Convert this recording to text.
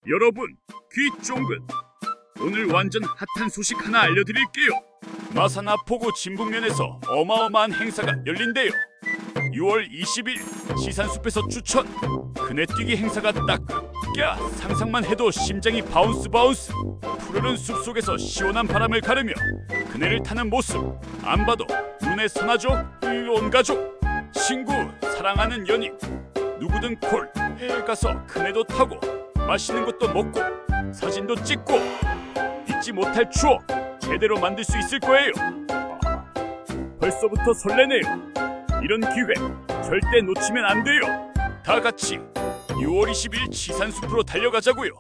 여러분, 귀 쫑긋! 오늘 완전 핫한 소식 하나 알려드릴게요. 마사나포구 진북면에서 어마어마한 행사가 열린대요. 6월 20일 지산숲에서 추천 그네뛰기 행사가 딱 야, 상상만 해도 심장이 바운스. 푸르른 숲속에서 시원한 바람을 가르며 그네를 타는 모습 안 봐도 눈에 선하죠. 온 가족, 친구, 사랑하는 연인 누구든 콜에 가서 그네도 타고 맛있는 것도 먹고 사진도 찍고 잊지 못할 추억 제대로 만들 수 있을 거예요. 벌써부터 설레네요. 이런 기회 절대 놓치면 안 돼요. 다 같이 6월 20일 지산숲으로 달려가자고요.